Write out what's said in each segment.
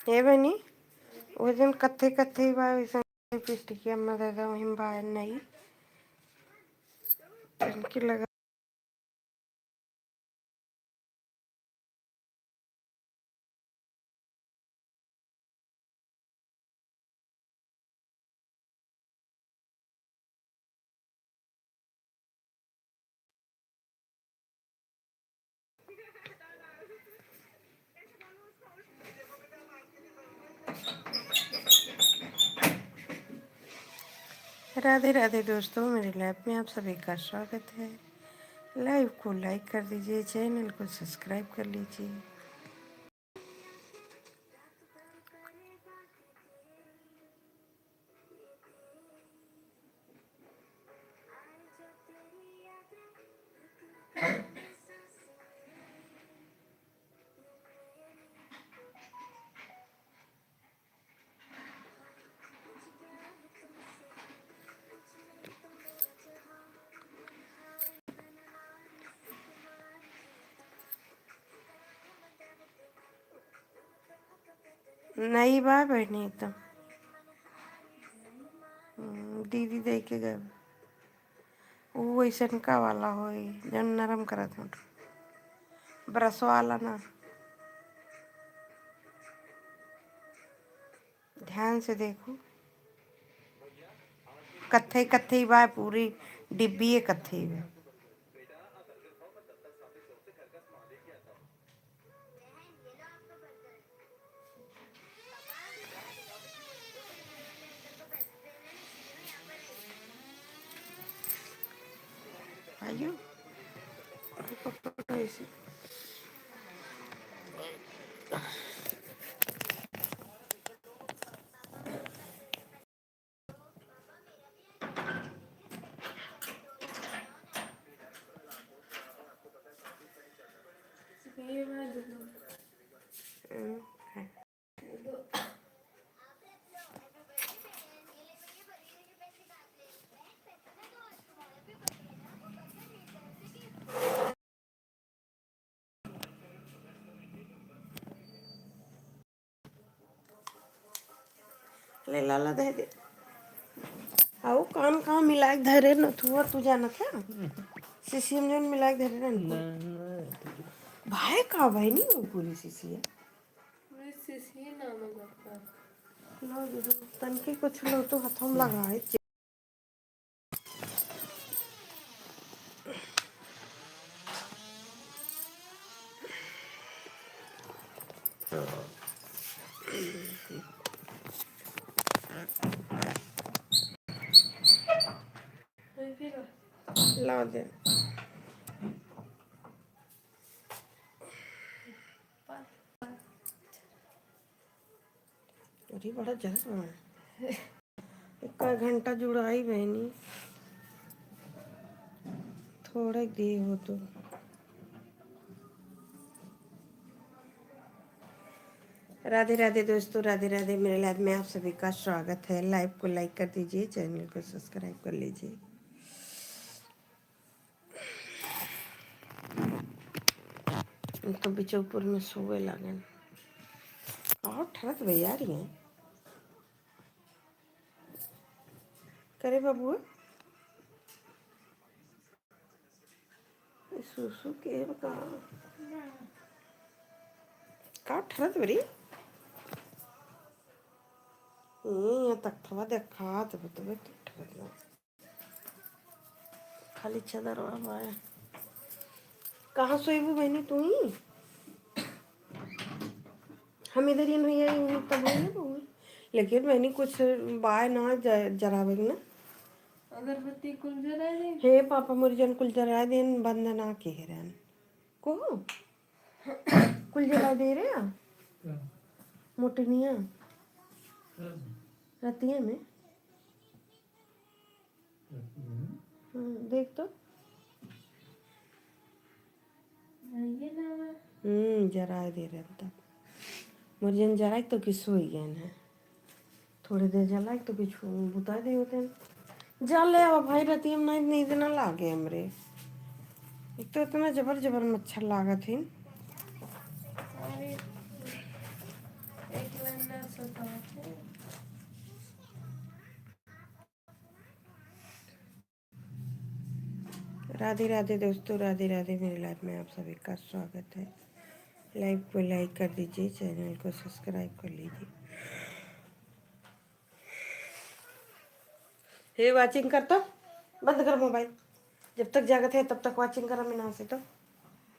ये बनी वो दिन कत्थे कत्थे बा वैसा लिपस्टिक में दे दो हिम बाहर नहीं इनकी लगा राधे राधे दोस्तों, मेरे लाइव में आप सभी का स्वागत है। लाइव को लाइक कर दीजिए, चैनल को सब्सक्राइब कर लीजिए। नई बा बहनी एकदम दीदी दे के गए वो वैसन का वाला हो जन नरम करत हो ब्रश वाला ना। ध्यान से देखो, कत्थे कत्थे बा पूरी डिब्बी है कत्थे बा। आयो पकड़ो ऐसे। ले लाला दे दे आओ कान कहाँ मिला के धरे न थुआ तू जाना था सीसीएम जोन मिला के धरे न भाई का भाई नहीं वो पूरी सीसी है पूरी सीसी नाम है लो दे तनके कुछ लो तो हाथों में लगाए ला दे अरे बड़ा जल्द एक घंटा जुड़ाई बहनी थोड़ा दे हो तो। राधे राधे दोस्तों, राधे राधे। मेरे लाइव में आप सभी का स्वागत है। लाइव को लाइक कर दीजिए, चैनल को सब्सक्राइब कर लीजिए। तो बिचौपुर में सोए लगन और ठरत भैया रही हैं करे बाबू सुसु के का ठरत बरी ये तक थवा देखा तो बतबे ठरत खाली चदर वाला कहाँ सोईबू बहनी तू ही हम इधर ही नहीं आई तब है लेकिन बहनी कुछ बाय ना जरावे ना अगरबत्ती कुल जरा दे हे पापा मुरजन कुल जरा देन बंदना के हेरन को कुल जरा दे रे मोटनिया रतिया में देख तो जरा दे रहे तब मुरजन जरा तो किस हो गया है थोड़ी देर जला तो कुछ बुता दे होते जल ले अब भाई रतिया में नहीं देना लागे हमरे एक तो इतना जबर जबर मच्छर लागत है राधे राधे दोस्तों, राधे राधे। मेरी लाइफ में आप सभी का स्वागत है। लाइव को लाइक कर दीजिए, चैनल को सब्सक्राइब कर लीजिए। हे वाचिंग करता, बंद कर मोबाइल। जब तक जागत है तब तक वाचिंग करो। मैं ना से तो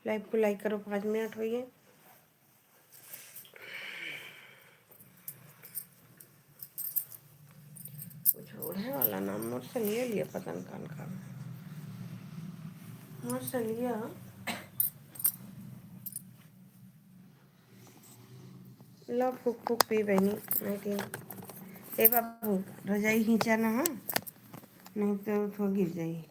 लाइव को लाइक करो। 5 मिनट हुई है। कुछ ओढ़े वाला नाम मुझसे ले लिया, पता नहीं कान का मुझसे लिया। लो फूक फूक पी बहनी। नहीं ए बाबू, रजाई खींचाना हाँ, नहीं तो थोड़ा गिर जाएगी।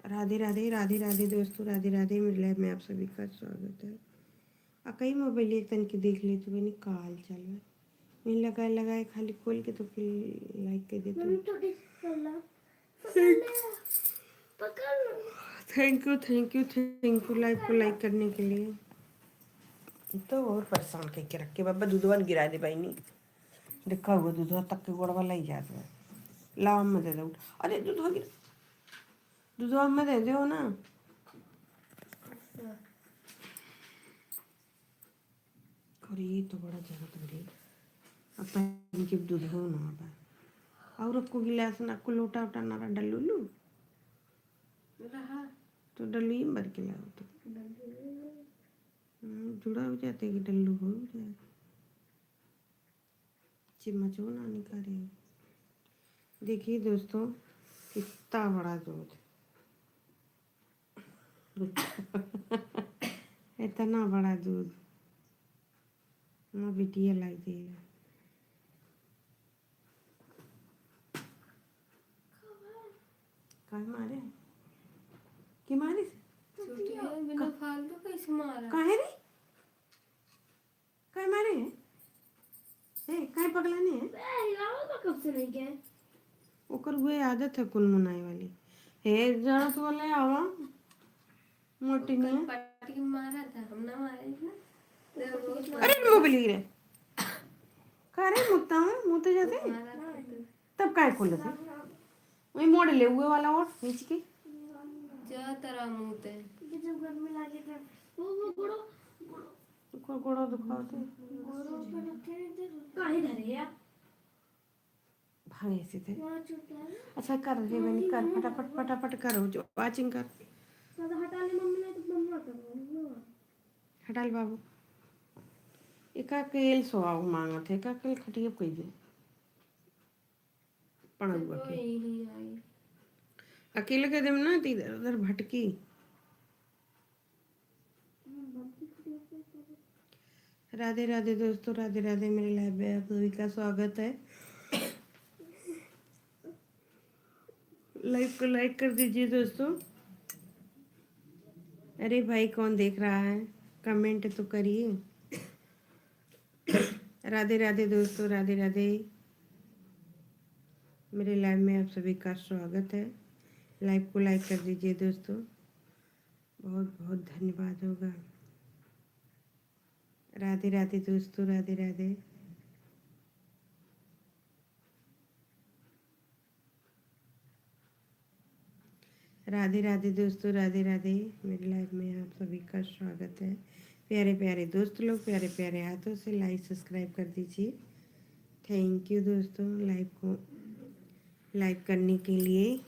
राधे राधे, राधे राधे दोस्तों, राधे राधे। मेरे लाइफ में आप सभी का स्वागत है। कई मोबाइल एक तन के देख ले तो मैंने काल चल रहा मैंने लगाए लगाए खाली खोल के तो फिर लाइक कर देते। Thank you thank you thank you live को लाइक करने के लिए। तो और परेशान करके रख के बाबा दूधवान गिरा दे भाई। नहीं देखा हुआ दूधवा तक के गोड़ वाला ही जाता है। लाव में दे दो। अरे दूधवा गिरा, दूधवा में दे दो ना। अरे ये तो बड़ा जगत बड़ी अब इनके दूध हो ना बा। और आपको गिलास ना को लोटा उटा ना डल्लू लू तो डल्लू ही भर के लाओ तो जुड़ा हो जाते कि डल्लू हो जाए। चम्मच हो ना निकाले। देखिए दोस्तों, कितना बड़ा दूध इतना बड़ा दूध ना बिटिया लाई दी काहे मारे कि मारे बिना फालतू कैसे मारा काहे रे काहे मारे ए काहे पगलाने है हिलाओ तो कब से नहीं गए ओकर हुए आदत है कुल मुनाई वाली। हे जरा तो बोले आवा मोटी कल नहीं पार्टी मारा था, हम ना मारे थे ना तो रोज अरे मोबाइल रे का रे मुत्ता मुते जाते मारा था तो तब काय खोले थे वही मोड़ ले हुए वाला और नीचे के जा तरह मुंह ते जब घर में लाके था वो गुड़ो को गोड़ा दुखाते गुड़ो पे रखे थे काहे धरे यार भागे ऐसे थे। वहाँ छुट्टा है अच्छा कर रही मैंने कर फटाफट फटाफट करो जो वाचिंग कर तो हटा ले मम्मी ने तो मम्मा कर हटाल बाबू एका केल सोआव मांगा थे का केल खटिए कोई दे पड़ुआ के कोई नहीं आई अकेले के दिन ना इधर उधर भटकी। राधे राधे दोस्तों, राधे राधे। मेरे लाइव में आप सभी का स्वागत है। लाइव को लाइक कर दीजिए दोस्तों। अरे भाई कौन देख रहा है, कमेंट तो करिए। राधे राधे दोस्तों, राधे राधे। मेरे लाइव में आप सभी का स्वागत है। लाइव को लाइक कर दीजिए दोस्तों, बहुत बहुत धन्यवाद होगा। राधे राधे दोस्तों, राधे राधे। राधे राधे दोस्तों, राधे राधे। मेरे लाइव में आप सभी का स्वागत है। प्यारे प्यारे दोस्त लोग प्यारे प्यारे हाथों से लाइक सब्सक्राइब कर दीजिए। थैंक यू दोस्तों लाइव को लाइक करने के लिए।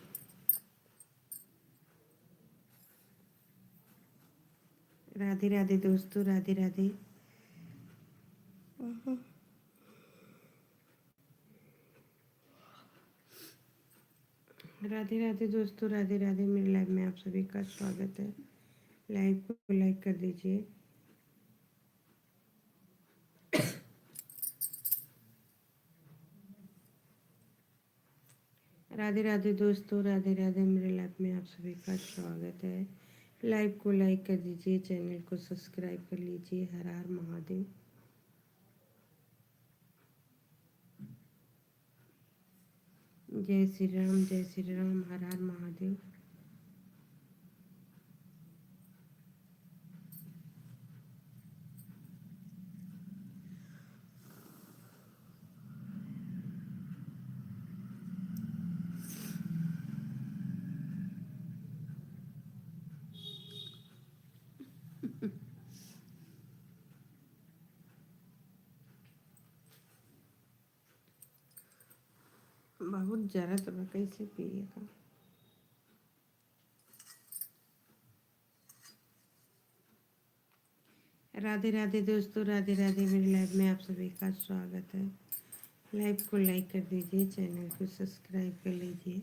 राधे राधे दोस्तों, राधे राधे। राधे राधे दोस्तों, राधे राधे। मेरे लाइव में आप सभी का स्वागत है। लाइव को लाइक कर दीजिए। राधे राधे दोस्तों, राधे राधे। मेरे लाइव में आप सभी का स्वागत है। लाइव को लाइक कर दीजिए, चैनल को सब्सक्राइब कर लीजिए। हर हर महादेव। जय श्री राम, जय श्री राम। हर हर महादेव। बहुत जरा तो मैं कैसे पिएगा। राधे राधे दोस्तों, राधे राधे। मेरे लाइव में आप सभी का स्वागत है। लाइव को लाइक कर दीजिए, चैनल को सब्सक्राइब कर लीजिए।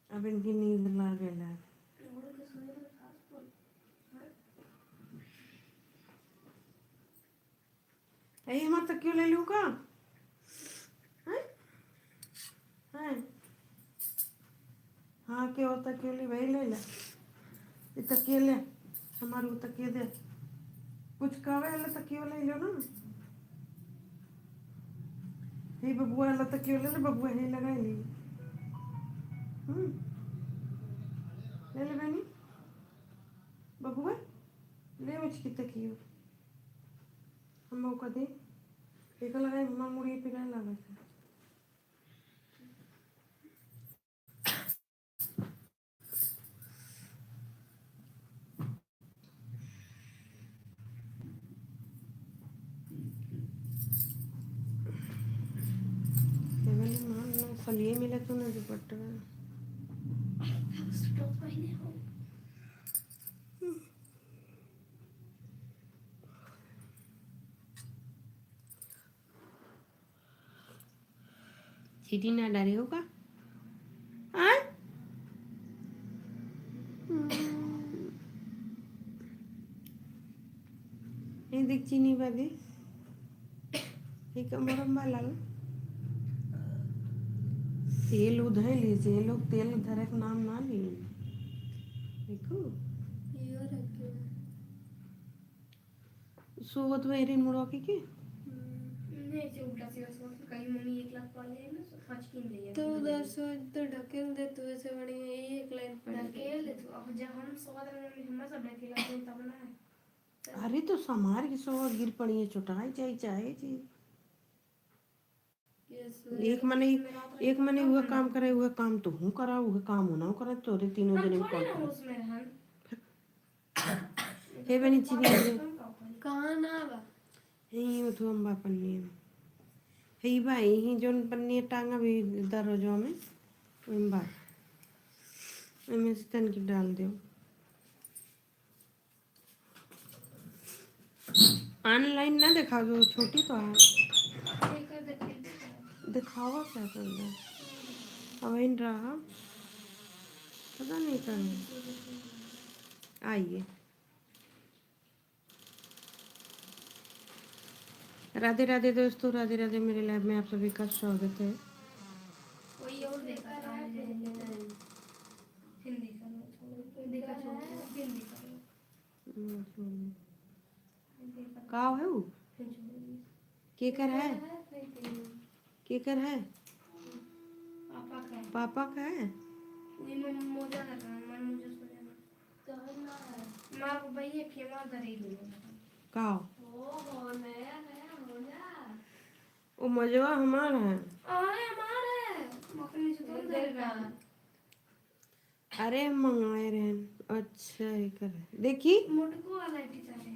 अब इनकी नींद लाग गया। यही हमारा तकियो ले लूँ का? हैं? हैं? हाँ क्या होता क्यों ले भाई, ले ले ये तकिए ले, हमारे वो तकिए दे, कुछ कहे वाला तकियो ले लो ना। ये बबुआ वाला तकियो ले ले, बबुआ ही लगा ली। ले ले बहनी, बबुआ ले मुझकी तकियो, हम मौका दे एक लगाए मम्मा मुड़ी पिला लगा था। फलिए मिला तो ना दुपट्टा चीटी ना डाले होगा। ये देख चीनी बादे ये कमरम वाला तेल उधर लीजिए लोग, तेल उधर का नाम ना ली। देखो सोवत वेरी मुड़ो के नहीं से उल्टा सीधा सोच कहीं मम्मी 1 लाख वाले है ना, सो 5 किन ले तो उधर सोच तो ढकेल दे, तू ऐसे बड़ी एक लाइन पढ़ ढकेल तो अब जब हम सोच रहे हैं हम सब ढकेल आते तब ना है। अरे तो समार की सोवत गिर पड़ी है, चुटाई चाहे चाहे जी। एक मने हुआ काम करे, हुआ काम तो हूँ करा, हुआ काम होना करा, तोरे तीनों जने में कौन ना उसमें रहन हे बनी चीनी कहाँ ना बा यही वो तो अम्बा पन्नी है भाई, ही जोन पन्नी टांगा भी दरवाजों में अम्बा इनमें से तन की डाल दो। ऑनलाइन ना दिखा दो, छोटी तो है दिखावा क्या कर रहा अब इन रहा पता नहीं करना। आइए राधे राधे दोस्तों, राधे राधे। मेरे लाइव में आप सभी का स्वागत है। कोई और देखा था हिंदी का हिंदी का हिंदी का है वो केकर है, केकर है पापा का है। ये मोजा लगा मन मुझे सो जाना तो ना मां को भाई ये फेमा घरेलू का ओ नया नया मोजा वो मजवा हमारा है। अरे हमारे मकनी से तो देगा अरे मंगाए रहे अच्छा ये कर देखी मोटको वाला टीचर है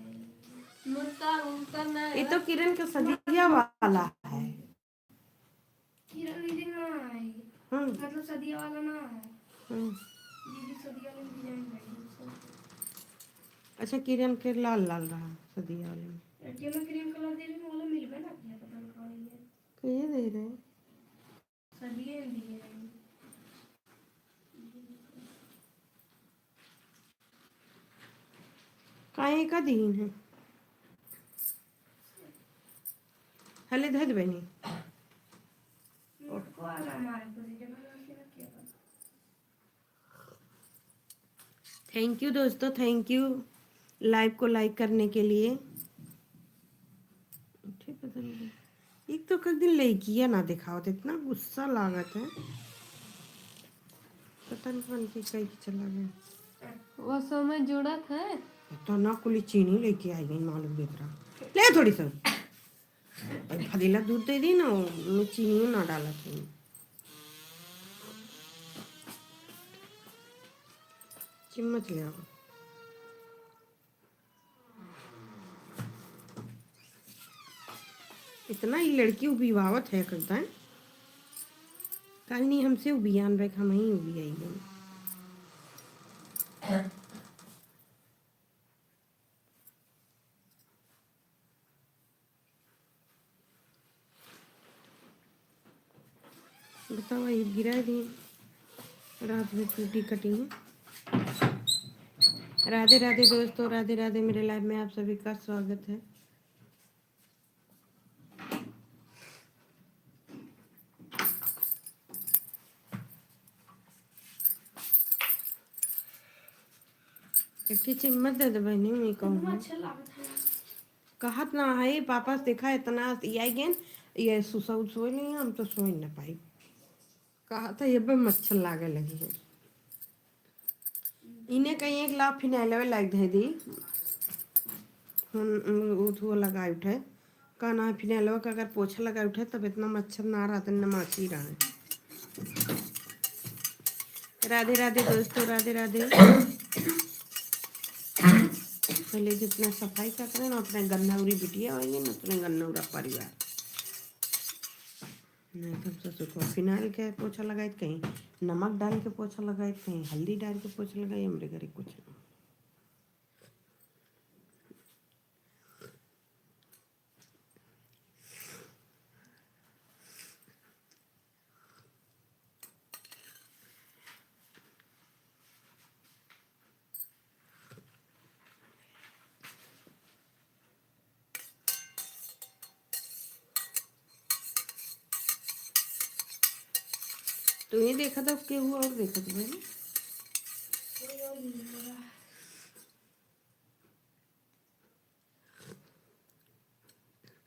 मुर्ता उनका ना ये तो किरण का सदिया वाला है। किरण दीदी ना है मतलब सदिया वाला ना है दीदी सदिया वाला डिजाइन है। अच्छा किरण के लाल लाल रहा सदिया वाले में केलो क्रीम कलर दे रही वाला मिलबे ना किया पता नहीं कौन है कहिए दे रहे सदिया दी है काहे का दीन है हले धद बनी मोटको वाला हमारे पोजीशन में क्या पता। थैंक यू दोस्तों, थैंक यू लाइव को लाइक करने के लिए। पता नहीं एक तो कल दिन ले किया ना दिखाओ तो इतना गुस्सा लागत है, पता नहीं कौन की कहीं चला गया। वो समय जुड़ा था तो ना कुली चीनी लेके आई गई मालूम बेतरा ले थोड़ी सा फलीला दूध दे दी ना, मैं चीनी ना डाला थी। चम्मच ले आओ। इतना ही लड़की उबिवावत है करता है। कल नहीं हमसे उबियान रहे, हम ही उबी आई गई। बताओ ये गिरा दी रात में टूटी कटी है। राधे राधे दोस्तों, राधे राधे। मेरे लाइव में आप सभी का स्वागत है। एक चम्मच दे दे बहनी, मैं कहूँ अच्छा लागत है। कहत ना है पापा से देखा इतना आई गेन ये सुसौ सोई नहीं, हम तो सोई ना पाई। कहा था ये पे मच्छर लागे लगी है। इन्हें कहीं एक लाख फिनाइल लाग दे दी वो लगा उठे। कहना है फिनाइल का अगर पोछा लगा उठे तब इतना मच्छर ना रहा तो न माखी रहा है। राधे राधे दोस्तों, राधे राधे। पहले जितना सफाई करते हैं ना उतने गन्नौरी बिटिया होंगे ना उतने गन्नौरा परिवार। नहीं तब ससुर को फिनाइल के पोछा लगाए, कहीं नमक डाल के पोछा लगाए, कहीं हल्दी डाल के पोछा लगाए। हमारे घर कुछ नहीं। तो ये देखा था क्या हुआ और देखा था मैंने।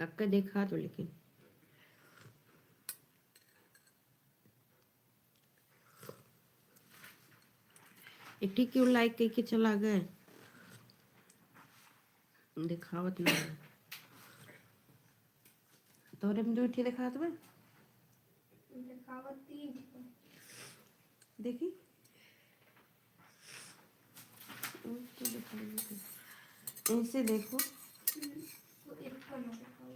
आपका देखा तो लेकिन इट्टी क्यों लाइक करके चला गए, दिखावत नहीं है। तोरे में जो इट्टी दिखा तो दिखावत तीन देखी तो दिखाई ऐसे देखो। तो एक खाना दिखाओ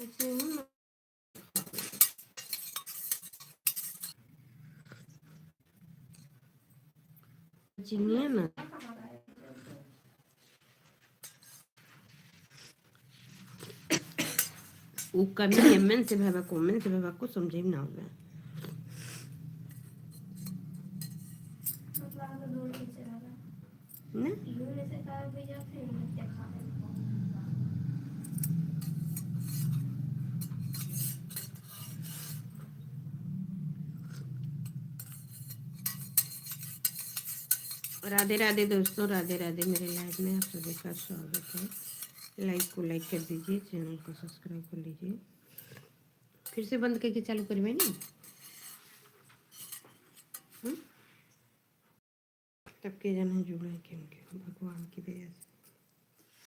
ऐसे हूँ ना। चीनी है ना वो कमी एमएन से भावा कमेंट से भावा को समझे ना हो गया। मतलब तो दौड़ के चला गया ना यूं से कार पे जाते हैं देखा है। राधे राधे दोस्तों, राधे राधे। मेरे लाइव में आप सभी का स्वागत है। लाइक को लाइक कर दीजिए, चैनल को सब्सक्राइब कर लीजिए। फिर से बंद करके चालू करवे नहीं तब के जन जुड़े क्योंकि भगवान की दया से।